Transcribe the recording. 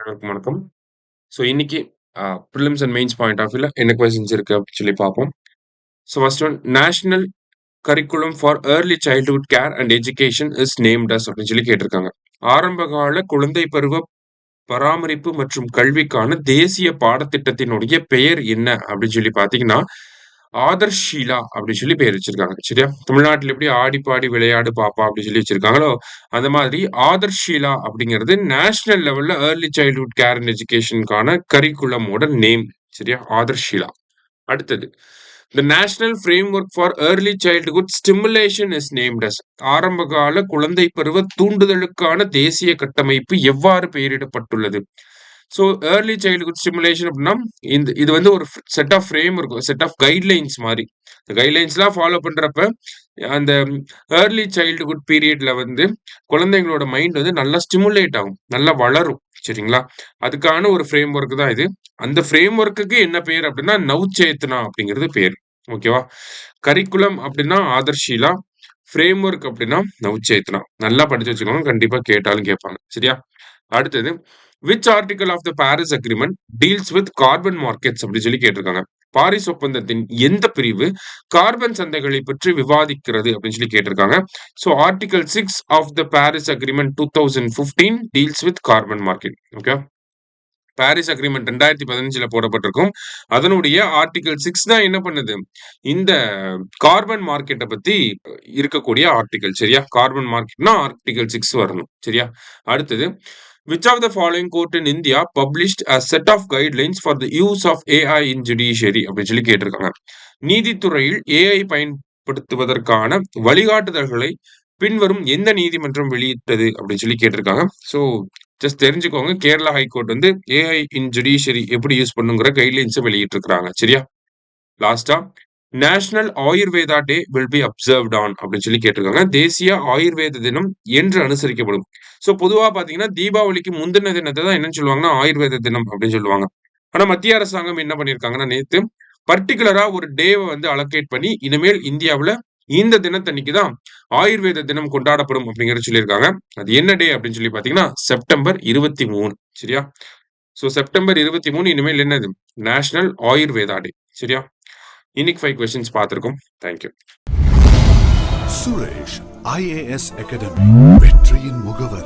அனைவருக்கும் வணக்கம். ஸோ இன்னைக்கு prelims and mains point of வியூல என்ன கொஸ்டின்ஸ் இருக்கு அப்படின்னு சொல்லி பார்ப்போம். So first one national curriculum for early childhood care and education is named as அப்படின்னு சொல்லி கேட்டிருக்காங்க. ஆரம்பகால குழந்தை பருவ பராமரிப்பு மற்றும் கல்விக்கான தேசிய பாடத்திட்டத்தினுடைய பெயர் என்ன அப்படின்னு சொல்லி பார்த்தீங்கன்னா, ஆதர்ஷீலா அப்படின்னு சொல்லி பெயர் வச்சிருக்காங்க. சரியா? தமிழ்நாட்டுல எப்படி ஆடி பாடி விளையாடு பாப்பா அப்படின்னு சொல்லி வச்சிருக்காங்களோ, அந்த மாதிரி ஆதர்ஷீலா அப்படிங்கிறது நேஷனல் லெவல்ல ஏர்லி சைல்ட்ஹுட் கேர் அண்ட் எஜுகேஷனுக்கான கரிக்குலமோட நேம். சரியா? ஆதர்ஷீலா. அடுத்தது The National Framework for Early Childhood Stimulation is named as ஆரம்பகால குழந்தை பருவ தூண்டுதலுக்கான தேசிய கட்டமைப்பு எவ்வாறு பெயரிடப்பட்டுள்ளது? ஸோ ஏர்லி சைல்ட்ஹுட் ஸ்டிமுலேஷன் அப்படின்னா இது வந்து ஒரு செட் ஆஃப் ஃப்ரேம் இருக்கும், செட் ஆஃப் கைட்லைன்ஸ் மாதிரி. இந்த கைட்லைன்ஸ்லாம் ஃபாலோ பண்றப்ப அந்த ஏர்லி சைல்ட்ஹுட் பீரியட்ல வந்து குழந்தைங்களோட மைண்ட் வந்து நல்லா ஸ்டிமுலேட் ஆகும், நல்லா வளரும். சரிங்களா? அதுக்கான ஒரு ஃப்ரேம் ஒர்க் தான் இது. அந்த ஃப்ரேம் ஒர்க்குக்கு என்ன பேர் அப்படின்னா நவ்சேத்னா அப்படிங்கிறது பேர். ஓகேவா? கரிக்குலம் அப்படின்னா ஆதர்ஷீலா, ஃப்ரேம் ஒர்க் அப்படின்னா நவ்சேத்னா. நல்லா படிச்சு வச்சுக்கோங்க, கண்டிப்பா கேட்டாலும் கேட்பாங்க. சரியா? அடுத்தது which article of the Paris agreement deals with carbon markets அப்படின்னு சொல்லி கேட்டிருக்காங்க. பாரிஸ் ஒப்பந்தத்தின் எந்த பிரிவு கார்பன் சந்தைகளை பற்றி விவாதிக்கிறது அப்படின்னு சொல்லி கேட்டிருக்காங்க. So article 6 of the Paris agreement 2015 deals with carbon market. Okay, Paris agreement 2015 போடப்பட்டிருக்கும். அதனுடைய ஆர்டிகல் 6 தான் என்ன பண்ணுது, இந்த கார்பன் மார்க்கெட்டை பத்தி இருக்கக்கூடிய ஆர்டிகல். சரியா? கார்பன் மார்க்கெட்னா ஆர்டிகல் 6 வரணும். சரியா? அடுத்தது which of the following court in India published a set of guidelines for the use of AI in judiciary அப்படின்னு சொல்லி கேட்டிருக்காங்க. நீதித்துறையில் AI பயன்படுத்துவதற்கான வழிகாட்டுதல்களை பின்வரும் எந்த நீதிமன்றம் வெளியிட்டது அப்படின்னு சொல்லி கேட்டிருக்காங்க. ஸோ ஜஸ்ட் தெரிஞ்சுக்கோங்க, கேரளா ஹைகோர்ட் வந்து AI இன் ஜுடிஷியரி எப்படி யூஸ் பண்ணுங்கிற கைட்லைன்ஸை வெளியிட்டு இருக்காங்க. சரியா? லாஸ்டா national Ayurveda day will be observed on அப்படின்னு சொல்லி கேட்டிருக்காங்க. தேசிய ஆயுர்வேத தினம் என்று அனுசரிக்கப்படும். ஸோ பொதுவா பாத்தீங்கன்னா தீபாவளிக்கு முந்தின தினத்தை தான் என்னன்னு சொல்லுவாங்கன்னா ஆயுர்வேத தினம் அப்படின்னு சொல்லுவாங்க. ஆனா மத்திய அரசாங்கம் என்ன பண்ணிருக்காங்கன்னா நேத்து பர்டிகுலரா ஒரு டேவை வந்து அலோகேட் பண்ணி இனிமேல் இந்தியாவுல இந்த தினத்தன்னைக்கு தான் ஆயுர்வேத தினம் கொண்டாடப்படும் அப்படிங்கறத சொல்லியிருக்காங்க. அது என்ன டே அப்படின்னு சொல்லி பாத்தீங்கன்னா செப்டம்பர் 23. சரியா? ஸோ செப்டம்பர் 23 இனிமேல் என்னது நேஷனல் ஆயுர்வேதா டே. சரியா? இன்னைக்கு 5 கொஸ்டின்ஸ் பார்த்திருக்கோம். தேங்க்யூ. சுரேஷ் IAS அகாடமி வெற்றியின் முகவர்.